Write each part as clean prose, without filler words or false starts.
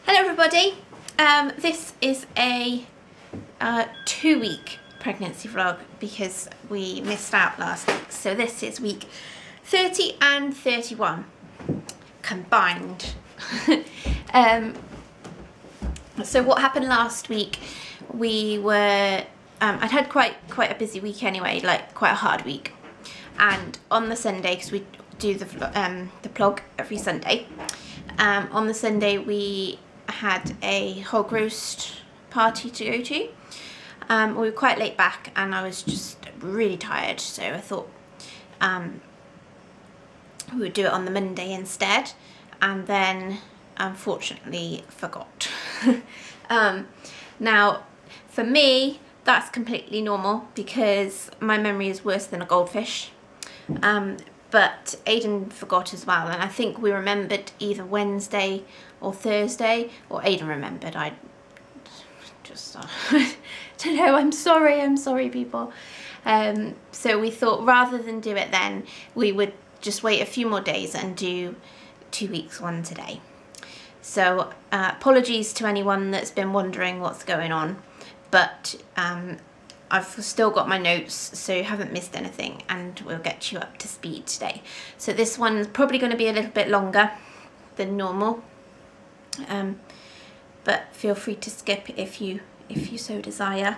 Hello everybody, this is a 2-week pregnancy vlog because we missed out last week. So this is week 30 and 31 combined. So what happened last week, we were, I'd had quite a busy week anyway, like quite a hard week. And on the Sunday, because we do the vlog every Sunday, on the Sunday we had a hog roast party to go to. We were quite late back and I was just really tired, so I thought we would do it on the Monday instead, and then unfortunately forgot. Now for me that's completely normal because my memory is worse than a goldfish, but Aidan forgot as well, and I think we remembered either Wednesday or Thursday, or Aidan remembered. I just don't know. I'm sorry people. So we thought rather than do it then, we would just wait a few more days and do 2 weeks one today. So apologies to anyone that's been wondering what's going on, but I've still got my notes, so you haven't missed anything, and we'll get you up to speed today. So this one's probably going to be a little bit longer than normal, but feel free to skip if you so desire.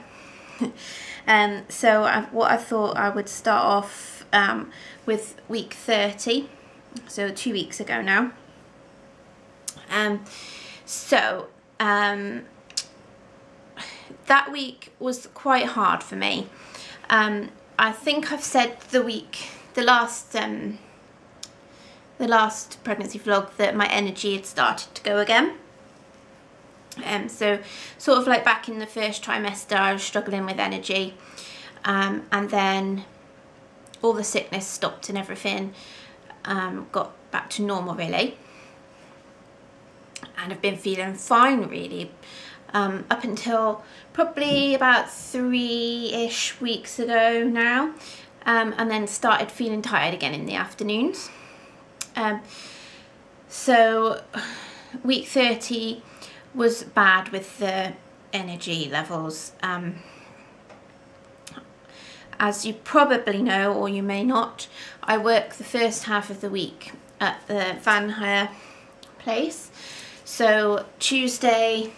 So what I thought I would start off with week 30, so 2 weeks ago now. That week was quite hard for me. I think I've said the last pregnancy vlog that my energy had started to go again. So sort of like back in the first trimester I was struggling with energy, and then all the sickness stopped and everything got back to normal really, and I've been feeling fine really up until probably about 3-ish weeks ago now, and then started feeling tired again in the afternoons. So week 30 was bad with the energy levels. As you probably know, or you may not, I work the first half of the week at the van hire place. So Tuesday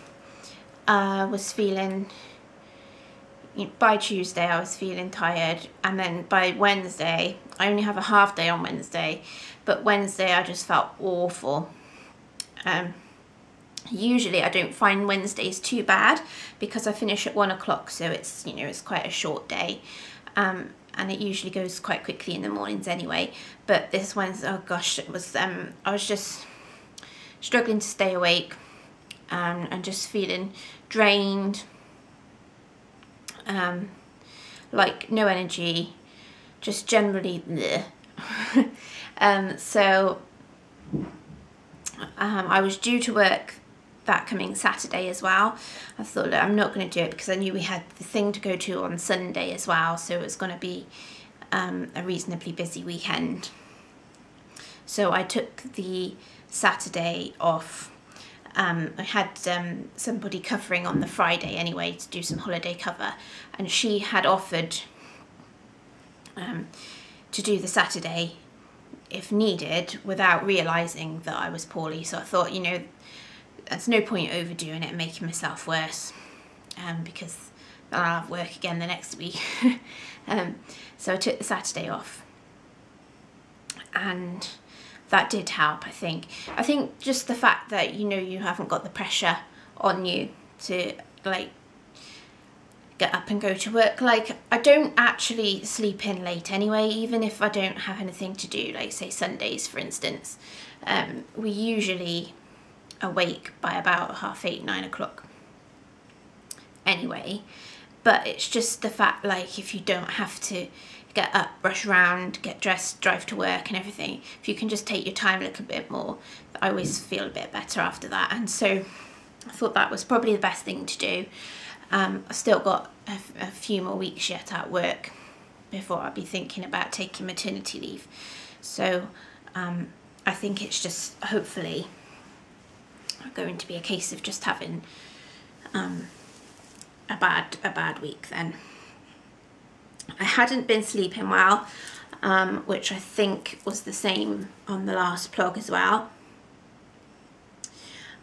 was feeling, by Tuesday I was feeling tired, and then by Wednesday, I only have a half day on Wednesday, but Wednesday I just felt awful. Usually I don't find Wednesdays too bad because I finish at 1 o'clock, so it's, you know, it's quite a short day, and it usually goes quite quickly in the mornings anyway. But this Wednesday, oh gosh, it was I was just struggling to stay awake, and just feeling drained, like no energy, just generally bleh. So I was due to work that coming Saturday as well. I thought, look, I'm not going to do it because I knew we had the thing to go to on Sunday as well, so it was going to be a reasonably busy weekend. So I took the Saturday off. I had somebody covering on the Friday anyway to do some holiday cover, and she had offered to do the Saturday if needed without realising that I was poorly. So I thought, you know, there's no point overdoing it and making myself worse, because then I'll have work again the next week. So I took the Saturday off, and that did help, I think. I think just the fact that, you know, you haven't got the pressure on you to like get up and go to work. Like, I don't actually sleep in late anyway, even if I don't have anything to do, like say Sundays for instance. We usually awake by about 8:30, 9 o'clock anyway, but it's just the fact, like, if you don't have to get up, rush around, get dressed, drive to work and everything, if you can just take your time a little bit more, I always feel a bit better after that. And so I thought that was probably the best thing to do. I've still got a few more weeks yet at work before I'll be thinking about taking maternity leave. So I think it's just hopefully going to be a case of just having a bad week then. I hadn't been sleeping well, which I think was the same on the last vlog as well.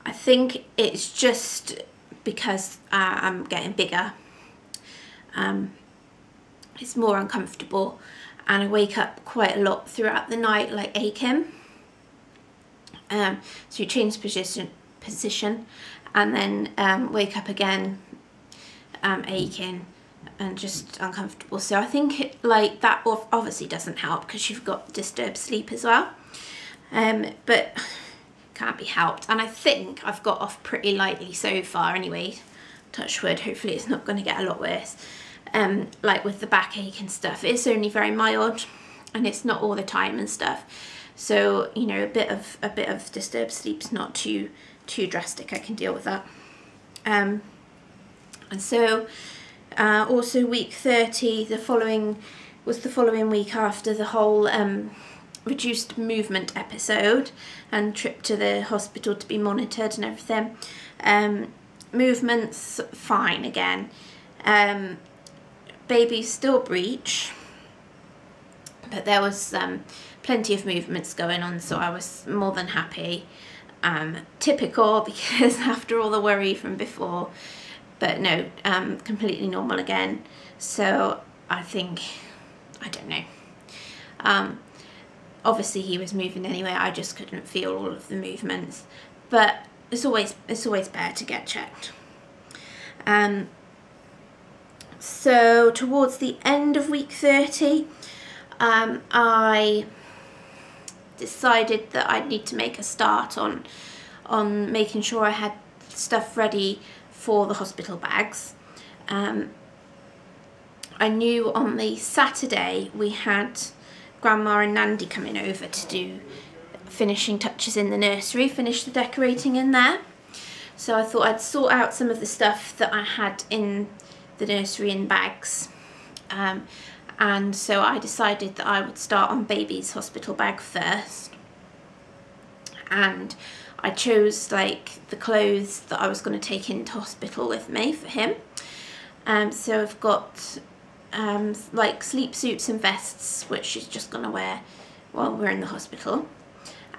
I think it's just because I'm getting bigger. It's more uncomfortable, and I wake up quite a lot throughout the night, like aching. So you change position and then wake up again aching and just uncomfortable. So I think like that obviously doesn't help because you've got disturbed sleep as well, but can't be helped. And I think I've got off pretty lightly so far anyway, touch wood. Hopefully it's not going to get a lot worse. Like with the backache and stuff, it's only very mild and it's not all the time and stuff. So, you know, a bit of disturbed sleep's not too drastic. I can deal with that. And so also week 30, the following week after the whole reduced movement episode and trip to the hospital to be monitored and everything. Movements fine again. Baby still breech, but there was plenty of movements going on, so I was more than happy. Typical because after all the worry from before, but no, completely normal again. So I think, I don't know, obviously he was moving anyway, I just couldn't feel all of the movements, but it's always better to get checked. So towards the end of week 30, I decided that I'd need to make a start on making sure I had stuff ready for the hospital bags. I knew on the Saturday we had Grandma and Nandy coming over to do finishing touches in the nursery, finish the decorating in there. So I thought I'd sort out some of the stuff that I had in the nursery in bags, and so I decided that I would start on baby's hospital bag first, and I chose like the clothes that I was going to take into hospital with me for him. So I've got like sleep suits and vests which she's just going to wear while we're in the hospital,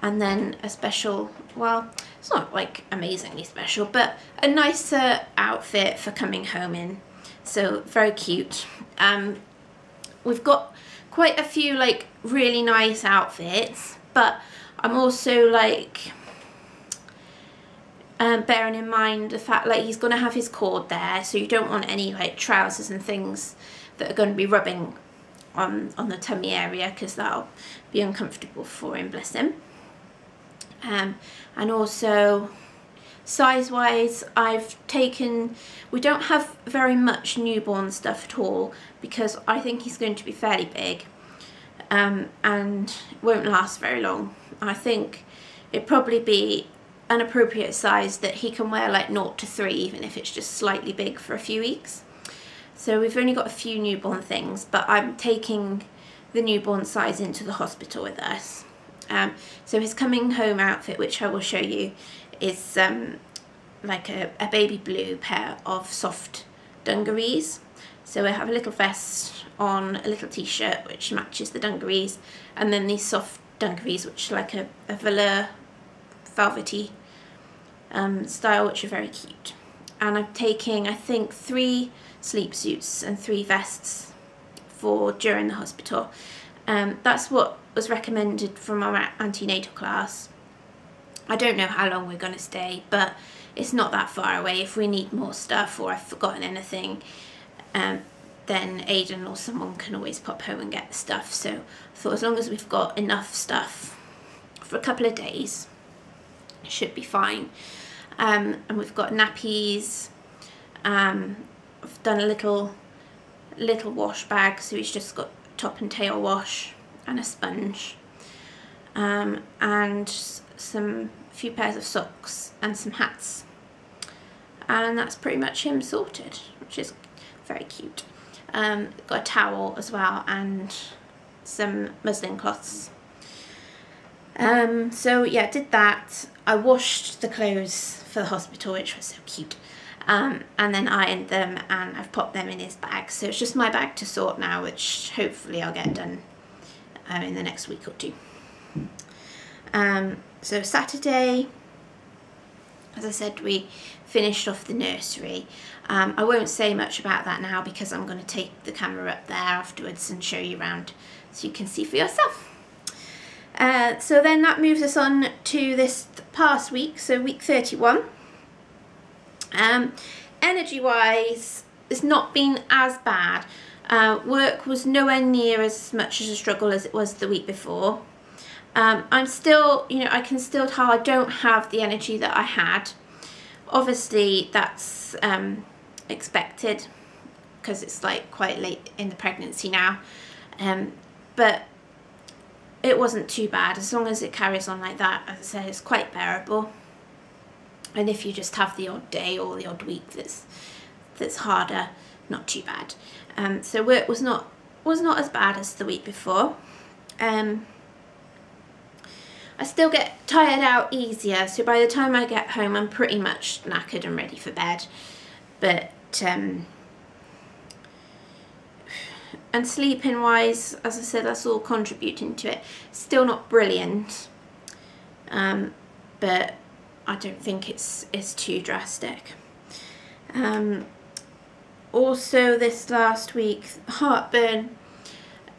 and then a special, well, it's not like amazingly special, but a nicer outfit for coming home in. So very cute. We've got quite a few like really nice outfits, but I'm also like bearing in mind the fact like he's going to have his cord there, so you don't want any like trousers and things that are going to be rubbing on the tummy area, because that'll be uncomfortable for him, bless him. And also size wise, I've taken, we don't have very much newborn stuff at all because I think he's going to be fairly big, and won't last very long. I think it'd probably be an appropriate size that he can wear like 0 to 3, even if it's just slightly big for a few weeks. So we've only got a few newborn things, but I'm taking the newborn size into the hospital with us. So his coming home outfit, which I will show you, is like a baby blue pair of soft dungarees. So I have a little vest on, a little t-shirt which matches the dungarees, and then these soft dungarees which are like a velour velvety style, which are very cute. And I'm taking, I think, 3 sleep suits and 3 vests for during the hospital. That's what was recommended from our antenatal class. I don't know how long we're going to stay, but it's not that far away. If we need more stuff or I've forgotten anything, then Aidan or someone can always pop home and get the stuff. So I thought as long as we've got enough stuff for a couple of days, it should be fine. And we've got nappies. I've done a little wash bag, so he's just got top and tail wash and a sponge, and a few pairs of socks and some hats, and that's pretty much him sorted, which is very cute. Got a towel as well and some muslin cloths. So yeah, did that. I washed the clothes for the hospital, which was so cute, and then ironed them, and I've popped them in his bag. So it's just my bag to sort now, which hopefully I'll get done in the next week or two. So Saturday, as I said, we finished off the nursery. I won't say much about that now because I'm going to take the camera up there afterwards and show you around so you can see for yourself. So then that moves us on to this past week, so week 31. Energy wise, it's not been as bad. Work was nowhere near as much as a struggle as it was the week before. I'm still, you know, I can still tell I don't have the energy that I had. Obviously that's expected because it's like quite late in the pregnancy now, but it wasn't too bad. As long as it carries on like that, as I said, it's quite bearable. And if you just have the odd day or the odd week that's harder, not too bad. So work was not as bad as the week before. I still get tired out easier, so by the time I get home I'm pretty much knackered and ready for bed. But and sleeping wise, as I said, that's all contributing to it. Still not brilliant, but I don't think it's too drastic. Also this last week, heartburn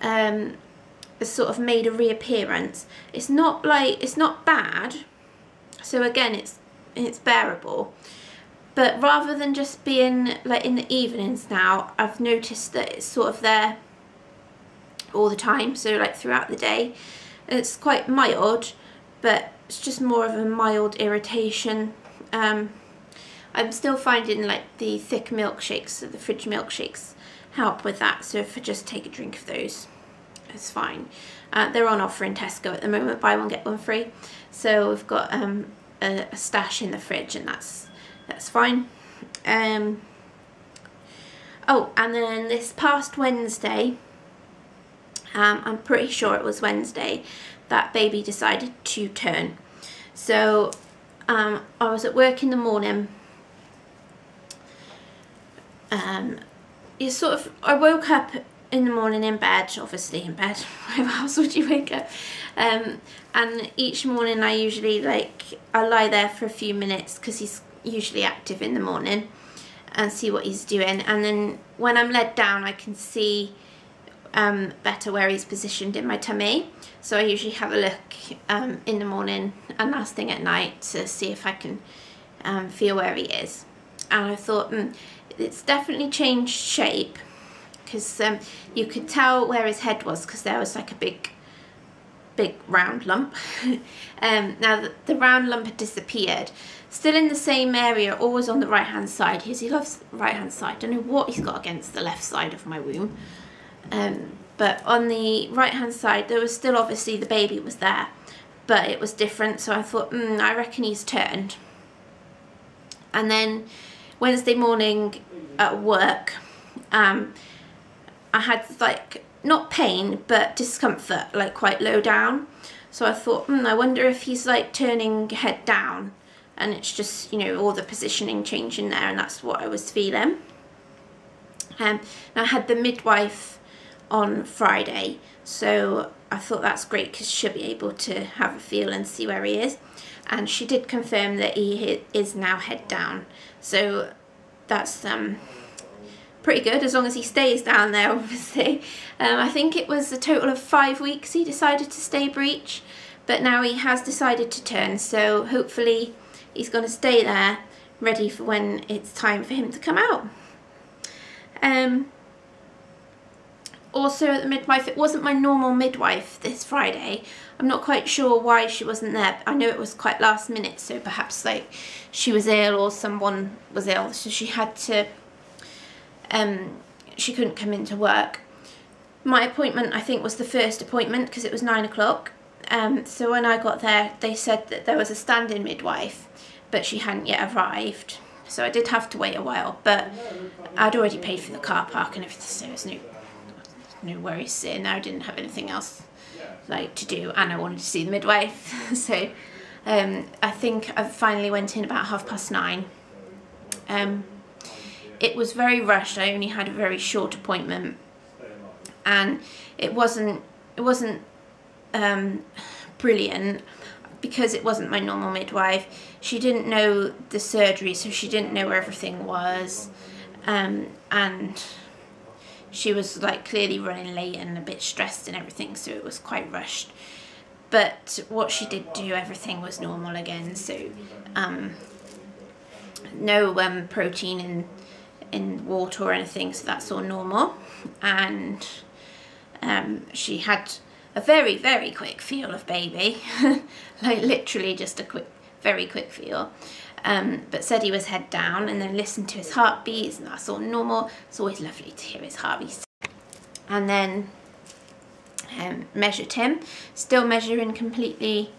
has sort of made a reappearance. It's not bad, so again it's bearable, but rather than just being like in the evenings now, I've noticed that it's sort of there all the time, so like throughout the day. It's quite mild, but it's just more of a mild irritation. I'm still finding like the thick milkshakes, so the fridge milkshakes, help with that, so if I just take a drink of those, it's fine. They're on offer in Tesco at the moment, buy one get one free, so we've got a stash in the fridge, and that's fine. Oh, and then this past Wednesday, I'm pretty sure it was Wednesday, that baby decided to turn. So I was at work in the morning. I woke up in the morning in bed, obviously in bed, where else would you wake up? And each morning I usually I lie there for a few minutes because he's usually active in the morning, and see what he's doing, and then when I'm led down I can see better where he's positioned in my tummy, so I usually have a look in the morning and last thing at night to see if I can feel where he is. And I thought it's definitely changed shape, because you could tell where his head was because there was like a big round lump. Now the round lump had disappeared, still in the same area, always on the right hand side, because he loves the right hand side. Don't know what he's got against the left side of my womb, but on the right hand side there was still, obviously the baby was there, but it was different. So I thought I reckon he's turned. And then Wednesday morning at work, I had like not pain but discomfort, like quite low down. So I thought I wonder if he's like turning head down, and it's just, you know, all the positioning changing there, and that's what I was feeling. And I had the midwife on Friday, so I thought that's great because she'll be able to have a feel and see where he is, and she did confirm that he is now head down, so that's pretty good, as long as he stays down there, obviously. I think it was a total of 5 weeks he decided to stay breech, but now he has decided to turn, so hopefully he's going to stay there ready for when it's time for him to come out. Also at the midwife, it wasn't my normal midwife this Friday. I'm not quite sure why she wasn't there. I know it was quite last minute, so perhaps like she was ill or someone was ill, so she had to she couldn't come into work. My appointment, I think, was the first appointment because it was 9 o'clock. So when I got there, they said that there was a stand-in midwife, but she hadn't yet arrived. So I did have to wait a while, but I'd already paid for the car park and everything, so there was no worries sitting there. I didn't have anything else like to do, and I wanted to see the midwife. So I think I finally went in about 9:30. It was very rushed. I only had a very short appointment, and it wasn't brilliant because it wasn't my normal midwife. She didn't know the surgery, so she didn't know where everything was, and she was like clearly running late and a bit stressed and everything, so it was quite rushed. But what she did do, everything was normal again, so no protein in water or anything, so that's all normal. And she had a very, very quick feel of baby, like literally just a very quick feel. But said he was head down, and then listened to his heartbeats, and that's all normal. It's always lovely to hear his heartbeats. And then measured him, still measuring completely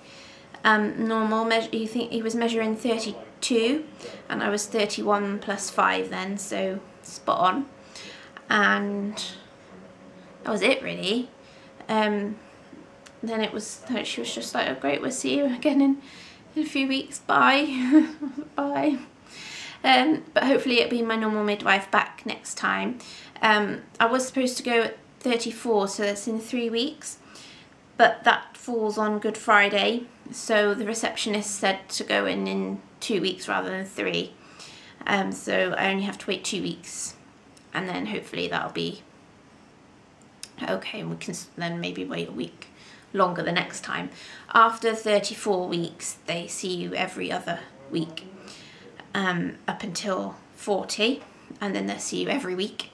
normal. You think he was measuring 32, and I was 31 plus 5 then, so spot on. And that was it really. Then she was just like, oh great, we'll see you again in a few weeks, bye. Bye. But hopefully it'll be my normal midwife back next time. I was supposed to go at 34, so that's in 3 weeks, but that falls on Good Friday, so the receptionist said to go in 2 weeks rather than 3. So I only have to wait 2 weeks, and then hopefully that'll be okay, and we can then maybe wait a week longer the next time. After 34 weeks, they see you every other week, up until 40, and then they'll see you every week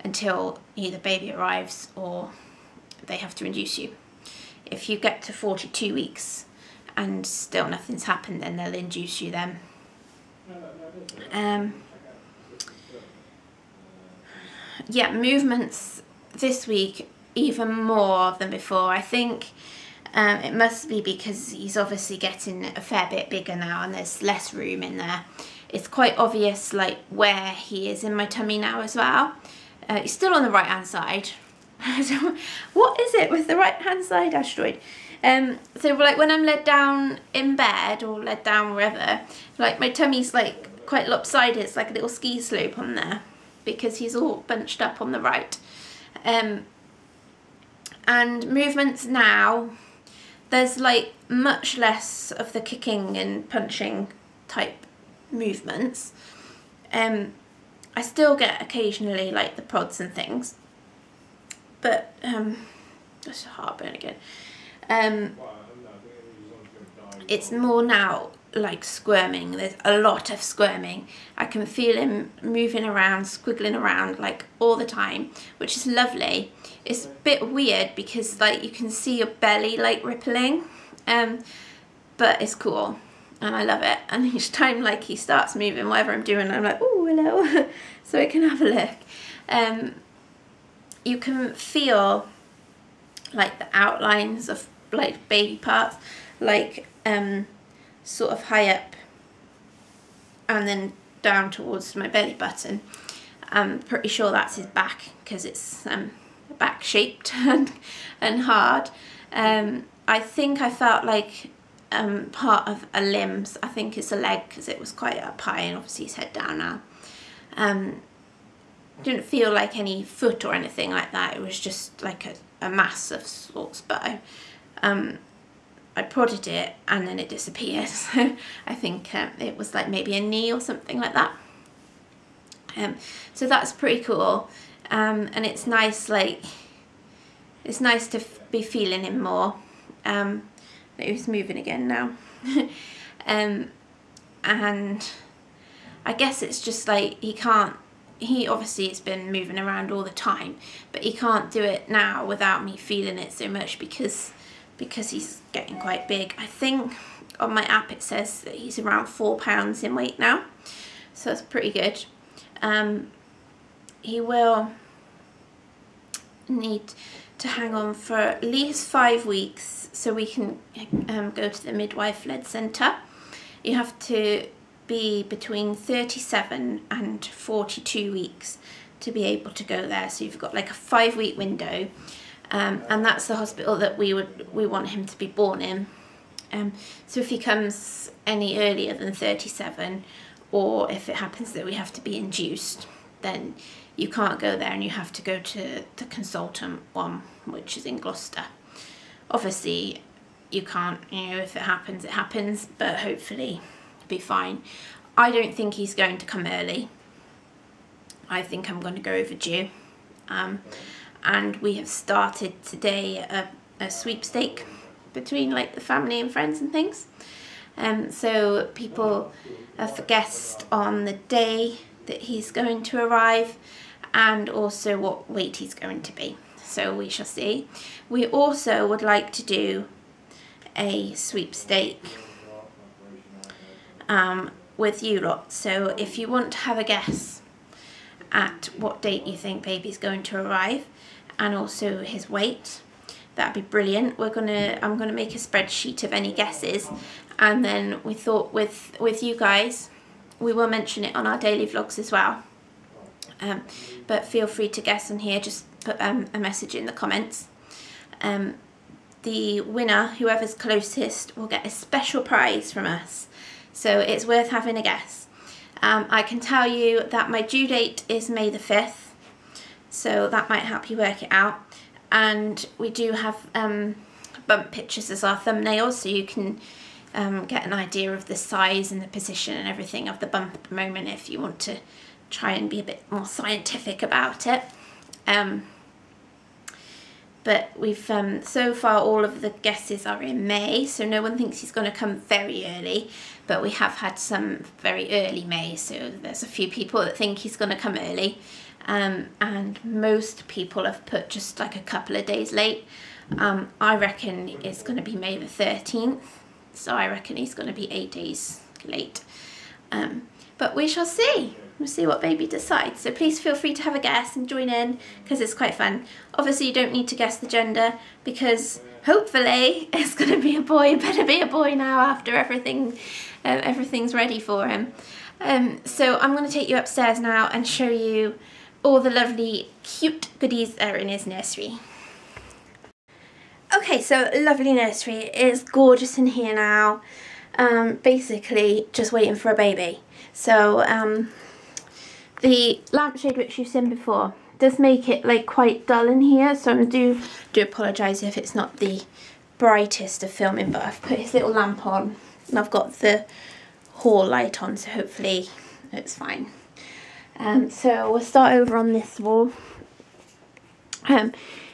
until either baby arrives or they have to induce you. If you get to 42 weeks and still nothing's happened, then they'll induce you then. Yeah, movements this week even more than before. I think it must be because he's obviously getting a fair bit bigger now and there's less room in there. It's quite obvious like where he is in my tummy now as well. He's still on the right hand side. What is it with the right hand side asteroid? So like when I'm led down in bed or led down wherever, like my tummy's like quite lopsided. It's like a little ski slope on there because he's all bunched up on the right. And movements now, there's like much less of the kicking and punching type movements. I still get occasionally like the prods and things, but that's heartburn again. It's more now like squirming. There's a lot of squirming. I can feel him moving around, squiggling around like all the time, which is lovely. It's a bit weird because like you can see your belly like rippling, but it's cool and I love it. And each time like he starts moving, whatever I'm doing, I'm like, oh hello, so I can have a look. You can feel like the outlines of like baby parts, like sort of high up and then down towards my belly button. I'm pretty sure that's his back because it's back shaped and hard. I think I felt like part of a limb. I think it's a leg because it was quite up high and obviously he's head down now. Didn't feel like any foot or anything like that. It was just like a mass of sorts, but I prodded it and then it disappeared. So I think it was like maybe a knee or something like that. So that's pretty cool. And it's nice, like, it's nice to be feeling him more. He's moving again now. And I guess it's just like he obviously has been moving around all the time, but he can't do it now without me feeling it so much because he's getting quite big. I think on my app it says that he's around 4 pounds in weight now, so that's pretty good. He will need to hang on for at least 5 weeks so we can go to the midwife-led centre. You have to be between 37 and 42 weeks to be able to go there, so you've got like a 5-week window, and that's the hospital that we want him to be born in. So if he comes any earlier than 37, or if it happens that we have to be induced, then you can't go there and you have to go to the consultant one, which is in Gloucester. Obviously you can't, you know, if it happens, it happens, but hopefully it'll be fine. I don't think he's going to come early. I think I'm going to go overdue. And we have started today a sweepstake between like the family and friends and things. So people have guessed on the day that he's going to arrive and also what weight he's going to be. So we shall see. We also would like to do a sweepstake with you lot. So if you want to have a guess at what date you think baby's going to arrive and also his weight, that'd be brilliant. I'm gonna make a spreadsheet of any guesses, and then we thought with you guys we will mention it on our daily vlogs as well. But feel free to guess on here, just put a message in the comments. The winner, whoever's closest, will get a special prize from us, so it's worth having a guess. I can tell you that my due date is May the 5th, so that might help you work it out. And we do have bump pictures as our thumbnails, so you can get an idea of the size and the position and everything of the bump at the moment if you want to try and be a bit more scientific about it. But we've so far all of the guesses are in May, so no one thinks he's going to come very early, but we have had some very early May, so there's a few people that think he's going to come early. And most people have put just like a couple of days late. I reckon it's going to be May the 13th, so I reckon he's going to be 8 days late. But we shall see. We'll see what baby decides. So please feel free to have a guess and join in, because it's quite fun. Obviously you don't need to guess the gender, because hopefully it's going to be a boy. Better be a boy now after everything's ready for him. So I'm going to take you upstairs now and show you all the lovely cute goodies that are in his nursery. Okay, so lovely nursery. It is gorgeous in here now. Basically just waiting for a baby. So the lampshade which you've seen before does make it like quite dull in here, so I do apologise if it's not the brightest of filming, but I've put his little lamp on and I've got the hall light on, so hopefully it's fine. So we'll start over on this wall.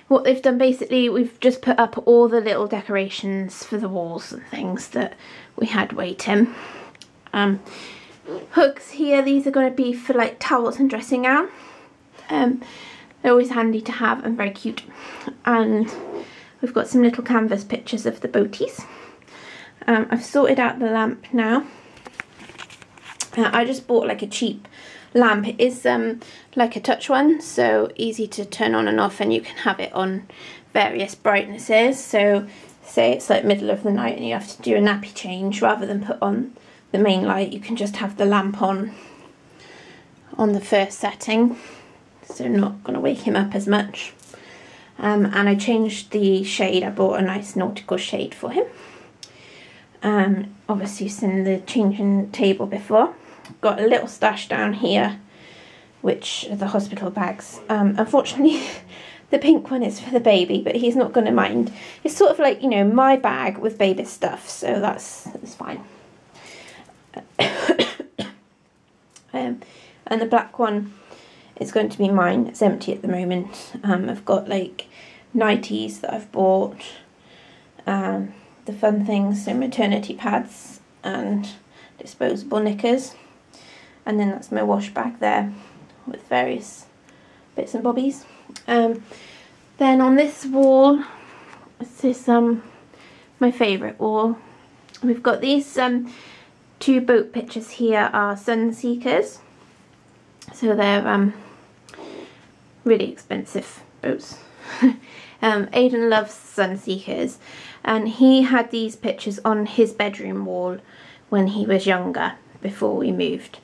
What they've done basically, we've just put up all the little decorations for the walls and things that we had waiting. Hooks here, these are going to be for like towels and dressing gown. They're always handy to have and very cute. And we've got some little canvas pictures of the boaties. I've sorted out the lamp now. I just bought like a cheap lamp. It is like a touch one, so easy to turn on and off, and you can have it on various brightnesses. So say it's like middle of the night and you have to do a nappy change, rather than put on the main light, you can just have the lamp on the first setting, so not going to wake him up as much. And I changed the shade. I bought a nice nautical shade for him. Obviously you've seen the changing table before. Got a little stash down here, which are the hospital bags. Unfortunately the pink one is for the baby, but he's not going to mind. It's sort of like, you know, my bag with baby stuff, so that's fine. And the black one is going to be mine. It's empty at the moment. I've got like nighties that I've bought, the fun things, so maternity pads and disposable knickers, and then that's my wash bag there with various bits and bobbies. Then on this wall, this is my favourite wall. We've got these two boat pictures here are sun seekers, so they're really expensive boats. Aidan loves sun seekers, and he had these pictures on his bedroom wall when he was younger, before we moved,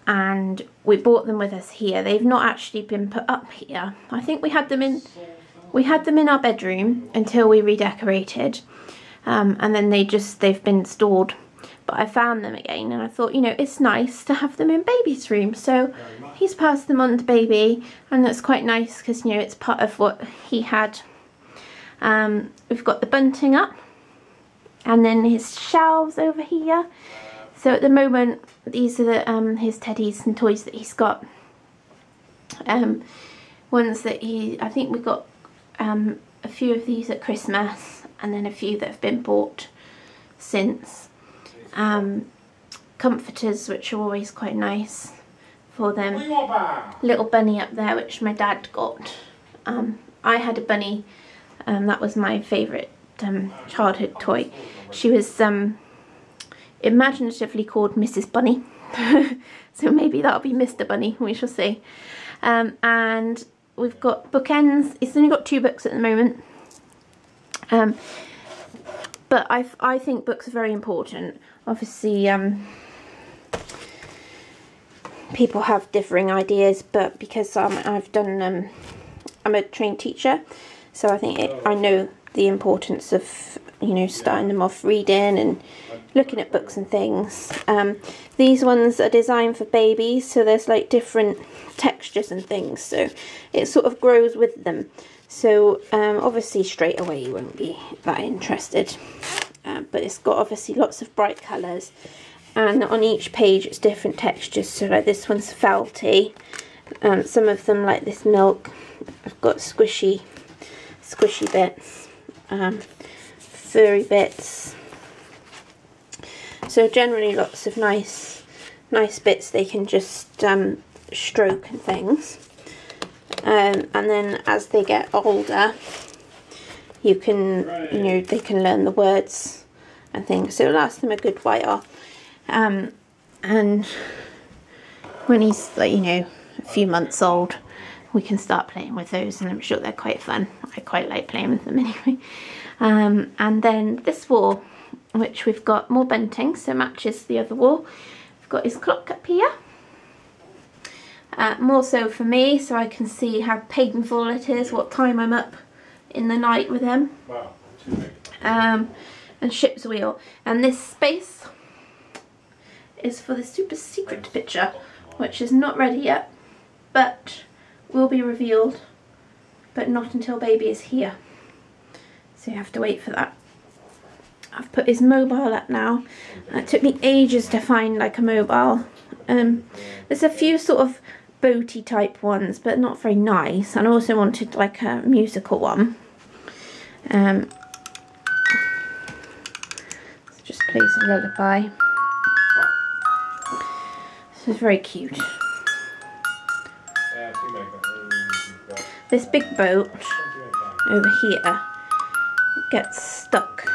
and we brought them with us here. They've not actually been put up here. I think we had them in our bedroom until we redecorated, and then they've been stored. But I found them again, and I thought, you know, it's nice to have them in baby's room. So he's passed them on to baby, and that's quite nice because, you know, it's part of what he had. We've got the bunting up, and then his shelves over here. So at the moment, these are the, his teddies and toys that he's got. Ones that I think we got a few of these at Christmas, and then a few that have been bought since. Comforters, which are always quite nice for them. Little bunny up there, which my dad got. I had a bunny, that was my favourite childhood toy. She was imaginatively called Mrs. Bunny, so maybe that'll be Mr. Bunny, we shall see. And we've got bookends. It's only got 2 books at the moment, but I think books are very important. Obviously, people have differing ideas, but because I've done, I'm a trained teacher, so I think I know the importance of, you know, starting them off reading and looking at books and things. These ones are designed for babies, so there's like different textures and things, so it sort of grows with them. So obviously straight away you won't be that interested, but it's got obviously lots of bright colours, and on each page it's different textures. So like this one's felty, some of them like this milk have got squishy bits, furry bits. So generally lots of nice bits they can just stroke and things. And then as they get older, you can, you know, they can learn the words and things, so it'll last them a good while. And when he's like, you know, a few months old, we can start playing with those, and I'm sure they're quite fun. I quite like playing with them anyway. And then this wall, which we've got more bunting, so matches the other wall. We've got his clock up here. More so for me, so I can see how painful it is, what time I'm up in the night with him. Wow. And ship's wheel. And this space is for the super secret picture, which is not ready yet, but will be revealed, but not until baby is here. So you have to wait for that. I've put his mobile up now. It took me ages to find like a mobile. There's a few sort of boaty type ones, but not very nice. And I also wanted like a musical one. So just plays a lullaby. This is very cute. This big boat over here gets stuck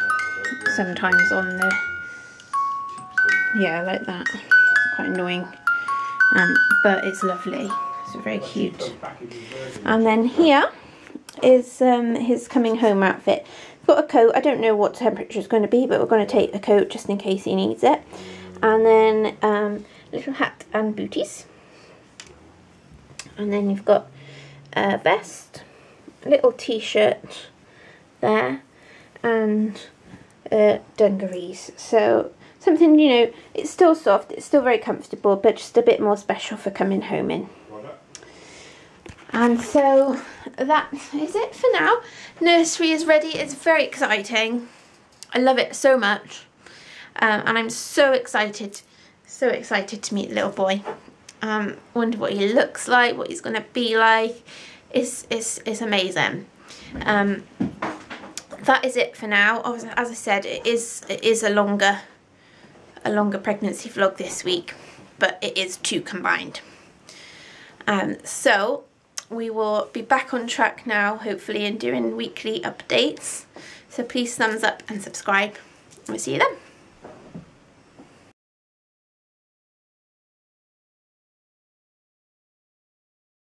sometimes on the, yeah, like that. It's quite annoying, but it's lovely. It's very cute. And then here is his coming home outfit. Got a coat. I don't know what temperature it's going to be, but we're going to take the coat just in case he needs it. And then little hat and booties. And then you've got a vest, a little t-shirt there, and dungarees. So something, you know, it's still soft, it's still very comfortable, but just a bit more special for coming home in. And so that is it for now. Nursery is ready. It's very exciting. I love it so much, and I'm so excited to meet the little boy. Wonder what he looks like, what he's going to be like. It's amazing. That is it for now. As I said, it is a longer pregnancy vlog this week, but it is 2 combined. So we will be back on track now, hopefully, and doing weekly updates. So please thumbs up and subscribe. We'll see you then.